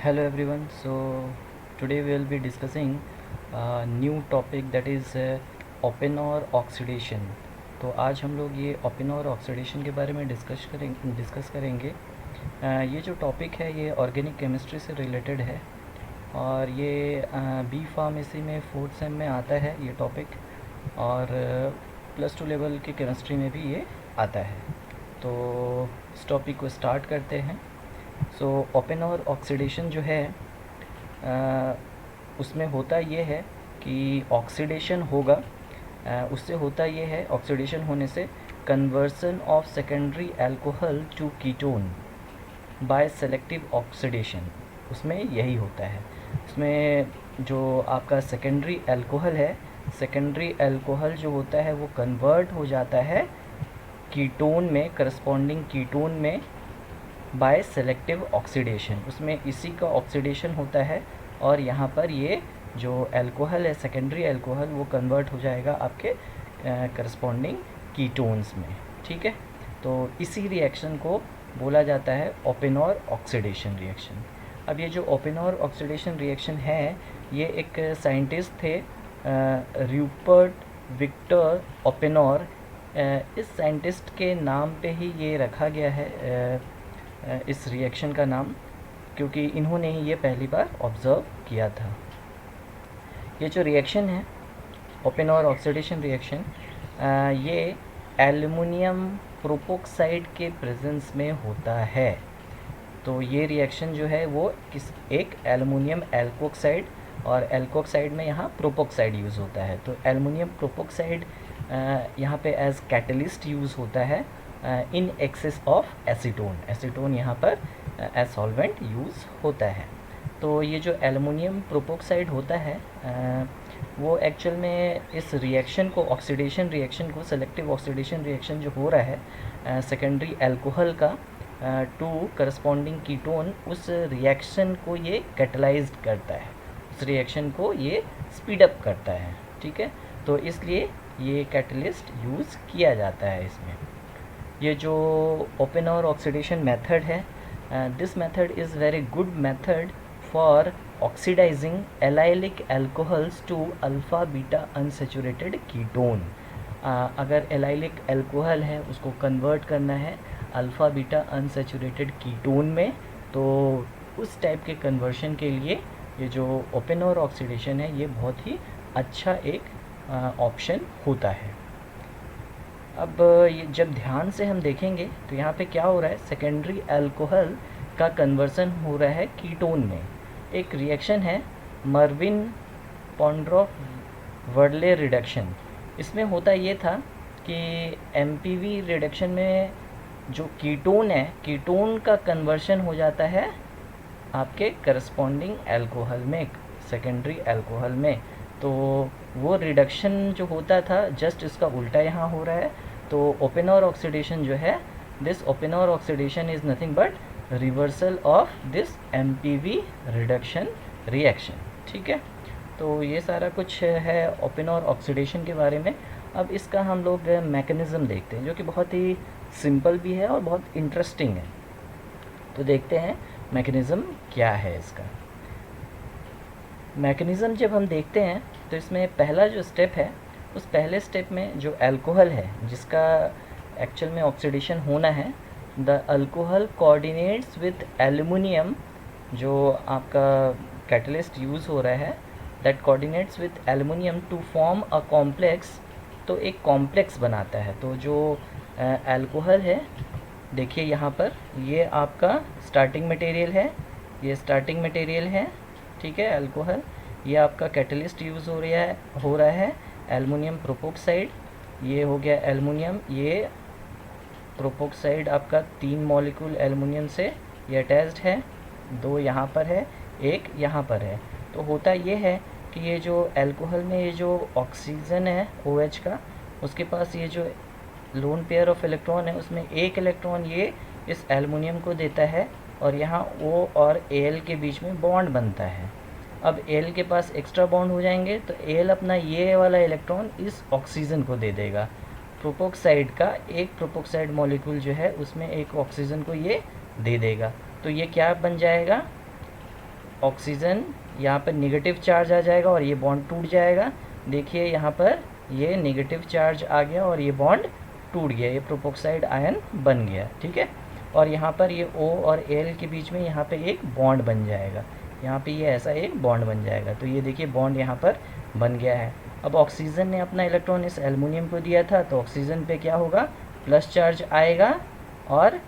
Hello everyone. Today we will be discussing a new topic that is Oppenauer oxidation. तो आज हम लोग ये ओपेनॉर ऑक्सीडेशन के बारे में डिस्कस करेंगे। ये जो टॉपिक है ये ऑर्गेनिक केमिस्ट्री से रिलेटेड है और ये बी फार्मेसी में फोर्थ सेम में आता है ये टॉपिक, और +2 लेवल की केमिस्ट्री में भी ये आता है। तो इस टॉपिक को स्टार्ट करते हैं। ओपेनॉर ऑक्सीडेशन जो है उसमें होता ये है कि ऑक्सीडेशन होगा। उससे होता ये है, ऑक्सीडेशन होने से conversion of secondary alcohol to ketone by selective oxidation, उसमें यही होता है। इसमें जो आपका सेकेंडरी अल्कोहल है, सेकेंडरी अल्कोहल जो होता है वो कन्वर्ट हो जाता है कीटोन में, करस्पॉन्डिंग कीटोन में बाय सेलेक्टिव ऑक्सीडेशन। उसमें इसी का ऑक्सीडेशन होता है और यहाँ पर ये जो अल्कोहल है, सेकेंडरी अल्कोहल, वो कन्वर्ट हो जाएगा आपके करस्पॉन्डिंग कीटोन्स में। ठीक है, तो इसी रिएक्शन को बोला जाता है ओपेनॉर ऑक्सीडेशन रिएक्शन। अब ये जो ओपेनॉर ऑक्सीडेशन रिएक्शन है, ये एक साइंटिस्ट थे रूपर्ट विक्टर ओपेनॉर। इस साइंटिस्ट के नाम पे ही ये रखा गया है इस रिएक्शन का नाम, क्योंकि इन्होंने ही ये पहली बार ऑब्ज़र्व किया था। ये जो रिएक्शन है ओपेनॉर ऑक्सीडेशन रिएक्शन, ये एल्युमिनियम प्रोपोक्साइड के प्रेजेंस में होता है। तो ये रिएक्शन जो है वो एक एल्युमिनियम एल्कोक्साइड, और एल्कोक्साइड में यहाँ प्रोपोक्साइड यूज़ होता है। तो एल्युमिनियम प्रोपोक्साइड यहाँ पे एज कैटलिस्ट यूज़ होता है in excess of acetone. Acetone यहाँ पर एज सॉल्वेंट यूज़ होता है। तो ये जो एल्युमिनियम प्रोपोक्साइड होता है वो एक्चुअल में इस रिएक्शन को, ऑक्सीडेशन रिएक्शन को, सेलेक्टिव ऑक्सीडेशन रिएक्शन जो हो रहा है सेकेंडरी अल्कोहल का टू करस्पॉन्डिंग कीटोन, उस रिएक्शन को ये कैटलाइज्ड करता है, उस रिएक्शन को ये स्पीड अप करता है। ठीक है, तो इसलिए ये कैटलिस्ट यूज़ किया जाता है इसमें। ये जो ओपेनॉर ऑक्सीडेशन मेथड है, this method is very good method for oxidising allylic alcohols to alpha beta unsaturated ketone. अगर एलाइलिक अल्कोहल है उसको कन्वर्ट करना है अल्फ़ा बीटा अनसेचुरेटेड कीटोन में, तो उस टाइप के कन्वर्शन के लिए ये जो ओपेनॉर ऑक्सीडेशन है ये बहुत ही अच्छा एक ऑप्शन होता है। अब ये जब ध्यान से हम देखेंगे तो यहाँ पे क्या हो रहा है, सेकेंडरी अल्कोहल का कन्वर्सन हो रहा है कीटोन में। एक रिएक्शन है मर्विन पॉन्ड्रोफ वर्ले रिडक्शन। इसमें होता ये था कि एमपीवी रिडक्शन में जो कीटोन है, कीटोन का कन्वर्शन हो जाता है आपके करस्पॉन्डिंग अल्कोहल में, सेकेंडरी अल्कोहल में। तो वो रिडक्शन जो होता था जस्ट इसका उल्टा यहाँ हो रहा है। तो ओपेनॉर ऑक्सीडेशन जो है, this Oppenauer oxidation is nothing but reversal of this MPV reduction reaction. ठीक है, तो ये सारा कुछ है ओपेनॉर ऑक्सीडेशन के बारे में। अब इसका हम लोग मैकेनिज़्म देखते हैं, जो कि बहुत ही सिंपल भी है और बहुत इंटरेस्टिंग है। तो देखते हैं मैकेनिज़्म क्या है इसका। मैकेनिज़्म जब हम देखते हैं तो इसमें पहला जो स्टेप है, उस पहले स्टेप में जो अल्कोहल है जिसका एक्चुअल में ऑक्सीडेशन होना है, the alcohol coordinates with aluminium, जो आपका कैटलिस्ट यूज़ हो रहा है, that coordinates with aluminium to form a complex. तो एक कॉम्प्लेक्स बनाता है। तो जो अल्कोहल है, देखिए यहाँ पर ये आपका स्टार्टिंग मटेरियल है, ये स्टार्टिंग मटेरियल है। ठीक है, अल्कोहल, ये आपका कैटलिस्ट यूज़ हो रहा है एल्युमिनियम प्रोपोक्साइड। ये हो गया एल्युमिनियम, ये प्रोपोक्साइड आपका 3 मॉलिक्यूल एल्युमिनियम से ये अटैच्ड है, 2 यहाँ पर है, 1 यहाँ पर है। तो होता ये है कि ये जो अल्कोहल में ये जो ऑक्सीजन है OH का, उसके पास ये जो लोन पेयर ऑफ इलेक्ट्रॉन है उसमें एक इलेक्ट्रॉन ये इस एल्युमिनियम को देता है, और यहाँ O और Al के बीच में बॉन्ड बनता है। अब Al के पास एक्स्ट्रा बॉन्ड हो जाएंगे तो Al अपना ये वाला इलेक्ट्रॉन इस ऑक्सीजन को दे देगा। प्रोपोक्साइड का एक प्रोपोक्साइड मॉलिक्यूल जो है उसमें एक ऑक्सीजन को ये दे देगा। तो ये क्या बन जाएगा, ऑक्सीजन यहाँ पर नेगेटिव चार्ज आ जाएगा और ये बॉन्ड टूट जाएगा। देखिए यहाँ पर ये नेगेटिव चार्ज आ गया और ये बॉन्ड टूट गया, ये प्रोपोक्साइड आयन बन गया, ठीक है। और यहाँ पर ये O और Al के बीच में यहाँ पे एक बॉन्ड बन जाएगा, यहाँ पे ये ऐसा एक बॉन्ड बन जाएगा। तो ये देखिए बॉन्ड यहाँ पर बन गया है। अब ऑक्सीजन ने अपना इलेक्ट्रॉन इस एल्युमिनियम को दिया था, तो ऑक्सीजन पे क्या होगा, प्लस चार्ज आएगा, और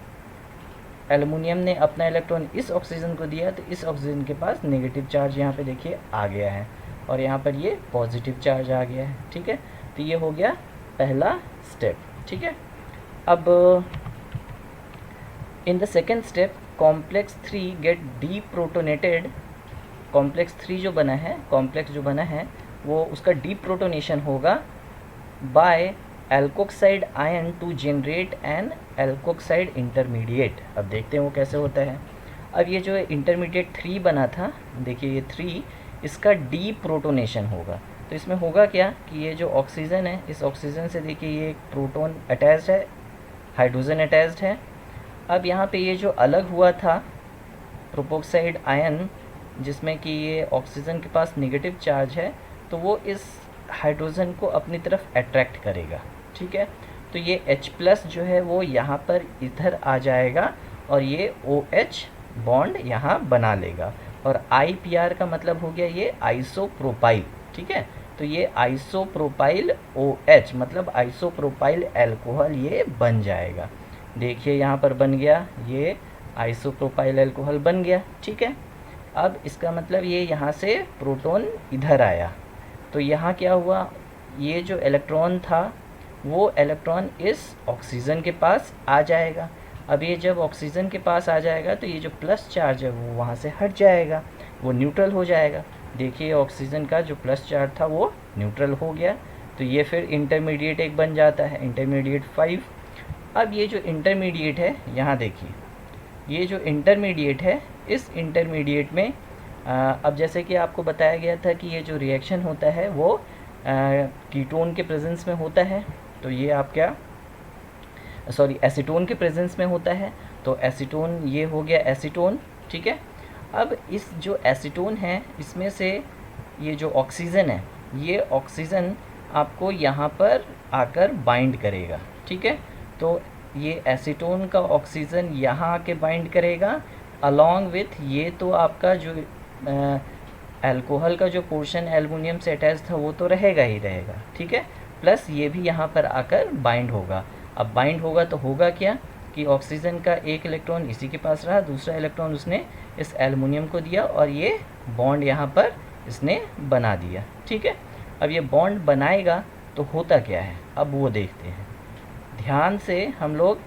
एल्युमिनियम ने अपना इलेक्ट्रॉन इस ऑक्सीजन को दिया, तो इस ऑक्सीजन के पास नेगेटिव चार्ज यहाँ पे देखिए आ गया है, और यहाँ पर ये पॉजिटिव चार्ज आ गया है, ठीक है। तो ये हो गया पहला स्टेप, ठीक है। अब in the second step complex 3 get deprotonated. Complex 3 जो बना है, कॉम्प्लेक्स जो बना है वो उसका डीप्रोटोनेशन होगा by alkoxide ion to generate an alkoxide intermediate. अब देखते हैं वो कैसे होता है। अब ये जो इंटरमीडिएट 3 बना था, देखिए ये 3, इसका डीप्रोटोनेशन होगा। तो इसमें होगा क्या कि ये जो ऑक्सीजन है, इस ऑक्सीजन से देखिए ये एक प्रोटॉन अटैच्ड है, हाइड्रोजन अटैच्ड है। अब यहाँ पे ये जो अलग हुआ था प्रोपोक्साइड आयन, जिसमें कि ये ऑक्सीजन के पास नेगेटिव चार्ज है, तो वो इस हाइड्रोजन को अपनी तरफ अट्रैक्ट करेगा, ठीक है। तो ये H+ जो है वो यहाँ पर इधर आ जाएगा और ये OH बॉन्ड यहाँ बना लेगा, और IPR का मतलब हो गया ये आइसोप्रोपाइल, ठीक है। तो ये आइसोप्रोपाइल OH मतलब आइसोप्रोपाइल अल्कोहल ये बन जाएगा। देखिए यहाँ पर बन गया, ये आइसोप्रोपाइल अल्कोहल बन गया, ठीक है। अब इसका मतलब ये यहाँ से प्रोटॉन इधर आया, तो यहाँ क्या हुआ, ये जो इलेक्ट्रॉन था वो इलेक्ट्रॉन इस ऑक्सीजन के पास आ जाएगा। अब ये जब ऑक्सीजन के पास आ जाएगा तो ये जो प्लस चार्ज है वो वहाँ से हट जाएगा, वो न्यूट्रल हो जाएगा। देखिए ऑक्सीजन का जो प्लस चार्ज था वो न्यूट्रल हो गया, तो ये फिर इंटरमीडिएट एक बन जाता है, इंटरमीडिएट 5। अब ये जो इंटरमीडिएट है, यहाँ देखिए ये जो इंटरमीडिएट है, इस इंटरमीडिएट में अब जैसे कि आपको बताया गया था कि ये जो रिएक्शन होता है वो कीटोन के प्रेजेंस में होता है, तो ये आप क्या एसीटोन के प्रेजेंस में होता है, तो एसीटोन ये हो गया एसीटोन, ठीक है। अब इस जो एसीटोन है इसमें से ये जो ऑक्सीजन है, ये ऑक्सीजन आपको यहाँ पर आकर बाइंड करेगा, ठीक है। तो ये एसीटोन का ऑक्सीजन यहाँ आके बाइंड करेगा अलॉन्ग विथ ये, तो आपका जो अल्कोहल का जो पोर्शन एल्युमिनियम से अटैच था वो तो रहेगा ही रहेगा, ठीक है, प्लस ये भी यहाँ पर आकर बाइंड होगा। अब बाइंड होगा तो होगा क्या कि ऑक्सीजन का एक इलेक्ट्रॉन इसी के पास रहा, दूसरा इलेक्ट्रॉन उसने इस एल्युमिनियम को दिया और ये बॉन्ड यहाँ पर इसने बना दिया, ठीक है। अब ये बॉन्ड बनाएगा तो होता क्या है, अब वो देखते हैं। ध्यान से हम लोग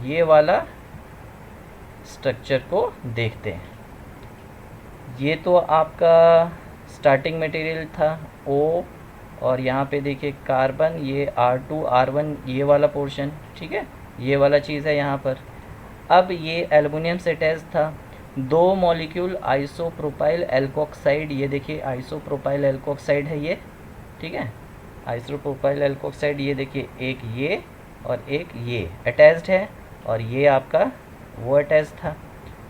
ये वाला स्ट्रक्चर को देखते हैं। ये तो आपका स्टार्टिंग मटेरियल था O, और यहाँ पे देखिए कार्बन, ये R2 R1 ये वाला पोर्शन, ठीक है, ये वाला चीज़ है यहाँ पर। अब ये एल्युमिनियम से अटैच था, 2 मॉलिक्यूल आइसोप्रोपाइल एल्कोक्साइड, ये देखिए आइसोप्रोपाइल एल्कोक्साइड है ये, ठीक है, आइसोप्रोपाइल एल्कोक्साइड, ये देखिए एक ये और एक ये अटैच्ड है, और ये आपका वो अटैच था,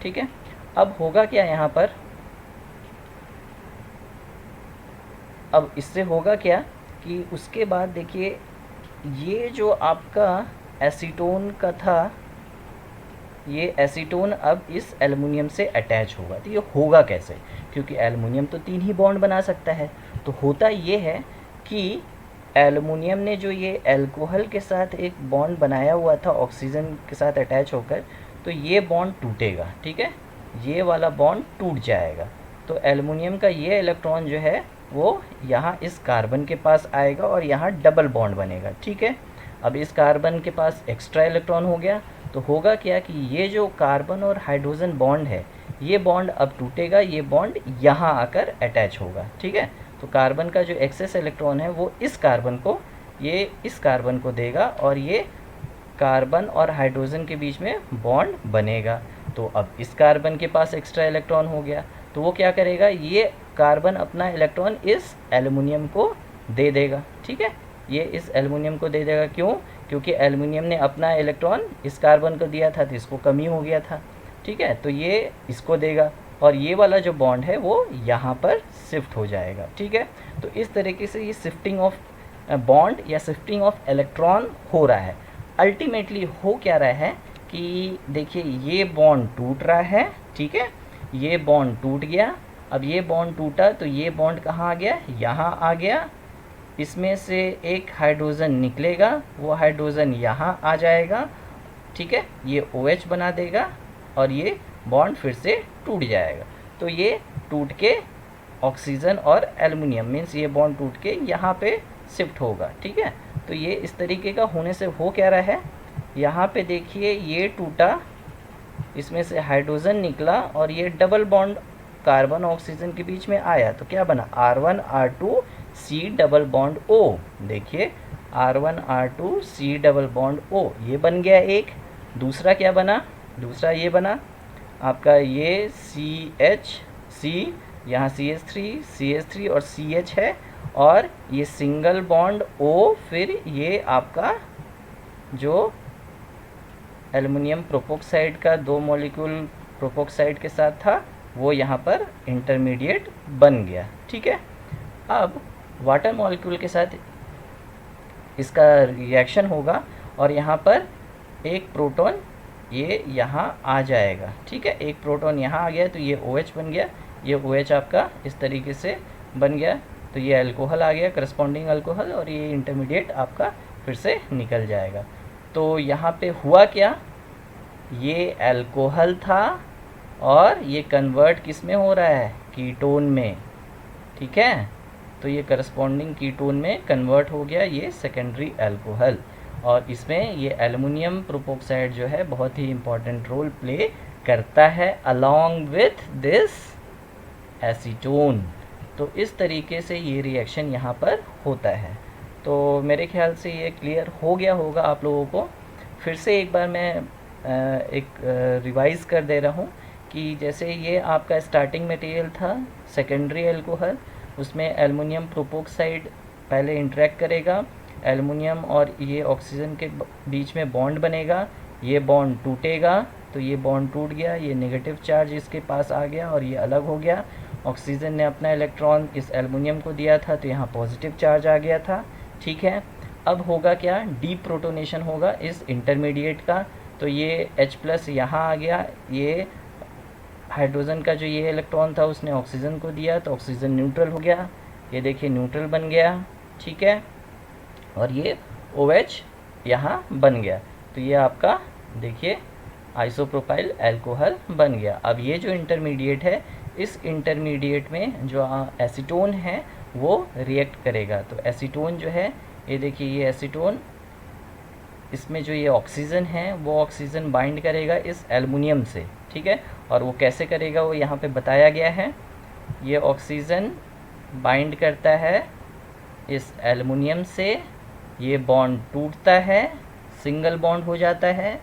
ठीक है। अब होगा क्या यहाँ पर, अब इससे होगा क्या कि उसके बाद देखिए ये जो आपका एसीटोन का था, ये एसीटोन अब इस एल्युमिनियम से अटैच होगा। तो ये होगा कैसे, क्योंकि एल्युमिनियम तो 3 ही बॉन्ड बना सकता है। तो होता ये है कि एल्युमिनियम ने जो ये अल्कोहल के साथ एक बॉन्ड बनाया हुआ था ऑक्सीजन के साथ अटैच होकर, तो ये बॉन्ड टूटेगा, ठीक है, ये वाला बॉन्ड टूट जाएगा। तो एल्युमिनियम का ये इलेक्ट्रॉन जो है वो यहाँ इस कार्बन के पास आएगा और यहाँ डबल बॉन्ड बनेगा, ठीक है। अब इस कार्बन के पास एक्स्ट्रा इलेक्ट्रॉन हो गया, तो होगा क्या कि ये जो कार्बन और हाइड्रोजन बॉन्ड है, ये बॉन्ड अब टूटेगा, ये बॉन्ड यहाँ आकर अटैच होगा, ठीक है। तो कार्बन का जो एक्सेस इलेक्ट्रॉन है वो इस कार्बन को, ये इस कार्बन को देगा, और ये कार्बन और हाइड्रोजन के बीच में बॉन्ड बनेगा। तो अब इस कार्बन के पास एक्स्ट्रा इलेक्ट्रॉन हो गया, तो वो क्या करेगा, ये कार्बन अपना इलेक्ट्रॉन इस एल्युमिनियम को दे देगा, ठीक है, ये इस एल्युमिनियम को दे देगा। क्यों, क्योंकि एल्युमिनियम ने अपना इलेक्ट्रॉन इस कार्बन को दिया था, तो इसको कमी हो गया था, ठीक है, तो ये इसको देगा। और ये वाला जो बॉन्ड है वो यहाँ पर शिफ्ट हो जाएगा, ठीक है। तो इस तरीके से ये शिफ्टिंग ऑफ बॉन्ड या शिफ्टिंग ऑफ इलेक्ट्रॉन हो रहा है। अल्टीमेटली हो क्या रहा है कि देखिए ये बॉन्ड टूट रहा है, ठीक है, ये बॉन्ड टूट गया। अब ये बॉन्ड टूटा तो ये बॉन्ड कहाँ आ गया, यहाँ आ गया। इसमें से एक हाइड्रोजन निकलेगा, वो हाइड्रोजन यहाँ आ जाएगा, ठीक है, ये OH बना देगा और ये बॉन्ड फिर से टूट जाएगा। तो ये टूट के ऑक्सीजन और एल्युमिनियम मीन्स ये बॉन्ड टूट के यहाँ पे शिफ्ट होगा, ठीक है। तो ये इस तरीके का होने से हो क्या रहा है, यहाँ पे देखिए ये टूटा, इसमें से हाइड्रोजन निकला और ये डबल बॉन्ड कार्बन ऑक्सीजन के बीच में आया तो क्या बना, R1R2C डबल बॉन्ड O। देखिए R1R2C डबल बॉन्ड O ये बन गया एक। दूसरा क्या बना, दूसरा ये बना आपका ये CH, यहाँ CH3 और CH है, और ये सिंगल बॉन्ड O, फिर ये आपका जो एल्युमिनियम प्रोपोक्साइड का 2 मॉलिक्यूल प्रोपोक्साइड के साथ था वो यहाँ पर इंटरमीडिएट बन गया, ठीक है। अब वाटर मॉलिक्यूल के साथ इसका रिएक्शन होगा और यहाँ पर एक प्रोटॉन ये यहाँ आ जाएगा, ठीक है। एक प्रोटॉन यहाँ आ गया तो ये OH बन गया, ये OH आपका इस तरीके से बन गया। तो ये अल्कोहल आ गया, करस्पॉन्डिंग अल्कोहल, और ये इंटरमीडिएट आपका फिर से निकल जाएगा। तो यहाँ पे हुआ क्या, ये अल्कोहल था और ये कन्वर्ट किस में हो रहा है, कीटोन में, ठीक है। तो ये करस्पॉन्डिंग कीटोन में कन्वर्ट हो गया ये सेकेंडरी अल्कोहल, और इसमें ये एल्युमिनियम प्रोपोक्साइड जो है बहुत ही इम्पॉर्टेंट रोल प्ले करता है अलोंग विथ दिस एसीटोन। तो इस तरीके से ये रिएक्शन यहाँ पर होता है। तो मेरे ख्याल से ये क्लियर हो गया होगा आप लोगों को। फिर से एक बार मैं एक रिवाइज कर दे रहा हूँ कि जैसे ये आपका स्टार्टिंग मटेरियल था सेकेंडरी अल्कोहल, उसमें एल्युमिनियम प्रोपोक्साइड पहले इंटरेक्ट करेगा, एल्युमिनियम और ये ऑक्सीजन के बीच में बॉन्ड बनेगा, ये बॉन्ड टूटेगा तो ये बॉन्ड टूट गया, ये नेगेटिव चार्ज इसके पास आ गया और ये अलग हो गया। ऑक्सीजन ने अपना इलेक्ट्रॉन इस एल्युमिनियम को दिया था तो यहाँ पॉजिटिव चार्ज आ गया था, ठीक है। अब होगा क्या, डीप प्रोटोनेशन होगा इस इंटरमीडिएट का, तो ये H+ यहाँ आ गया, ये हाइड्रोजन का जो ये इलेक्ट्रॉन था उसने ऑक्सीजन को दिया तो ऑक्सीजन न्यूट्रल हो गया, ये देखिए न्यूट्रल बन गया, ठीक है। और ये OH यहाँ बन गया, तो ये आपका देखिए आइसोप्रोपाइल अल्कोहल बन गया। अब ये जो इंटरमीडिएट है, इस इंटरमीडिएट में जो एसीटोन है वो रिएक्ट करेगा। तो एसीटोन जो है, ये देखिए ये एसीटोन, इसमें जो ये ऑक्सीजन है वो ऑक्सीजन बाइंड करेगा इस एल्युमिनियम से, ठीक है। और वो कैसे करेगा वो यहाँ पे बताया गया है। ये ऑक्सीजन बाइंड करता है इस एल्युमिनियम से, ये बॉन्ड टूटता है, सिंगल बॉन्ड हो जाता है,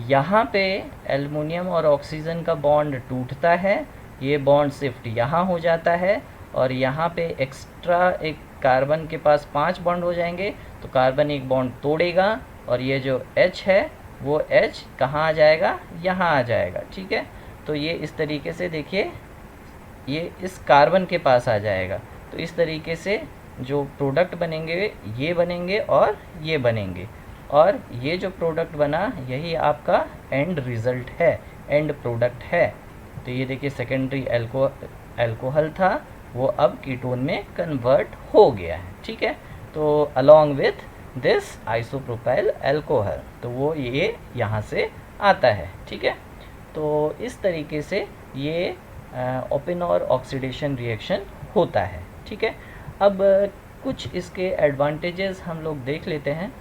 यहाँ पे एल्युमिनियम और ऑक्सीजन का बॉन्ड टूटता है, ये बॉन्ड शिफ्ट यहाँ हो जाता है, और यहाँ पे एक्स्ट्रा एक कार्बन के पास 5 बॉन्ड हो जाएंगे तो कार्बन एक बॉन्ड तोड़ेगा और ये जो H है वो H कहाँ आ जाएगा, यहाँ आ जाएगा, ठीक है। तो ये इस तरीके से देखिए ये इस कार्बन के पास आ जाएगा। तो इस तरीके से जो प्रोडक्ट बनेंगे ये बनेंगे और ये बनेंगे, और ये जो प्रोडक्ट बना यही आपका एंड रिज़ल्ट है, एंड प्रोडक्ट है। तो ये देखिए सेकेंडरी अल्कोहल था वो अब कीटोन में कन्वर्ट हो गया है, ठीक है। तो along with this isopropyl alcohol, तो वो ये यहाँ से आता है, ठीक है। तो इस तरीके से ये ओपन और ऑक्सीडेशन रिएक्शन होता है, ठीक है। अब कुछ इसके एडवांटेजेस हम लोग देख लेते हैं।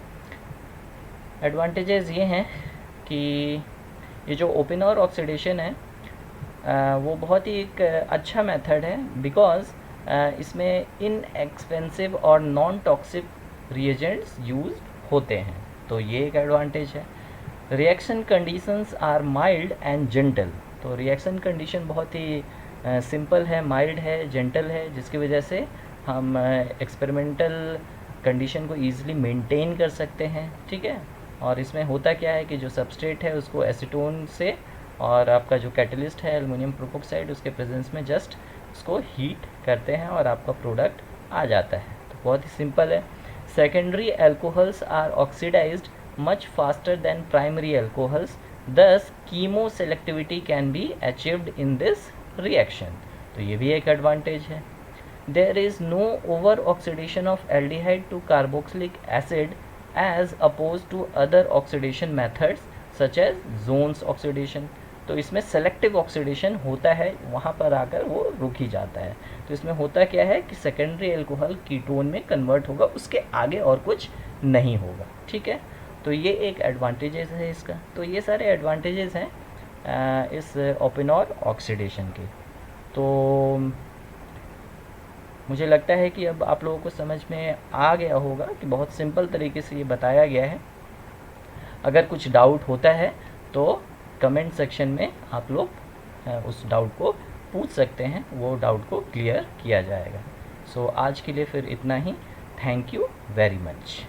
एडवांटेजेस ये हैं कि ये जो ओपन और ऑक्सीडेशन है वो बहुत ही एक अच्छा मेथड है, बिकॉज़ इसमें इनएक्सपेंसिव और नॉन टॉक्सिक रिएजेंट्स यूज होते हैं, तो ये एक एडवांटेज है। Reaction conditions are mild and gentle, तो रिएक्शन कंडीशन बहुत ही सिंपल है, माइल्ड है, जेंटल है, जिसकी वजह से हम एक्सपेरिमेंटल कंडीशन को ईज़िली मेंटेन कर सकते हैं, ठीक है। और इसमें होता क्या है कि जो सबस्ट्रेट है उसको एसीटोन से और आपका जो कैटलिस्ट है एल्युमिनियम प्रोपोक्साइड, उसके प्रेजेंस में जस्ट उसको हीट करते हैं और आपका प्रोडक्ट आ जाता है। तो बहुत ही सिंपल है। Secondary alcohols are oxidised much faster than primary alcohols, thus chemo selectivity can be achieved in this reaction. तो ये भी एक एडवांटेज है। There is no over oxidation of aldehyde to carboxylic acid as oppose to other oxidation methods such as Jones oxidation. तो इसमें selective oxidation होता है, वहाँ पर आकर वो रुक ही जाता है। तो इसमें होता क्या है कि सेकेंडरी एल्कोहल कीटोन में कन्वर्ट होगा, उसके आगे और कुछ नहीं होगा। ठीक है, तो ये एक एडवांटेजेस है इसका। तो ये सारे एडवांटेजेस हैं इस ओपेनॉर ऑक्सीडेशन के। तो मुझे लगता है कि अब आप लोगों को समझ में आ गया होगा कि बहुत सिंपल तरीके से ये बताया गया है। अगर कुछ डाउट होता है तो कमेंट सेक्शन में आप लोग उस डाउट को पूछ सकते हैं, वो डाउट को क्लियर किया जाएगा। सो आज के लिए फिर इतना ही। Thank you very much.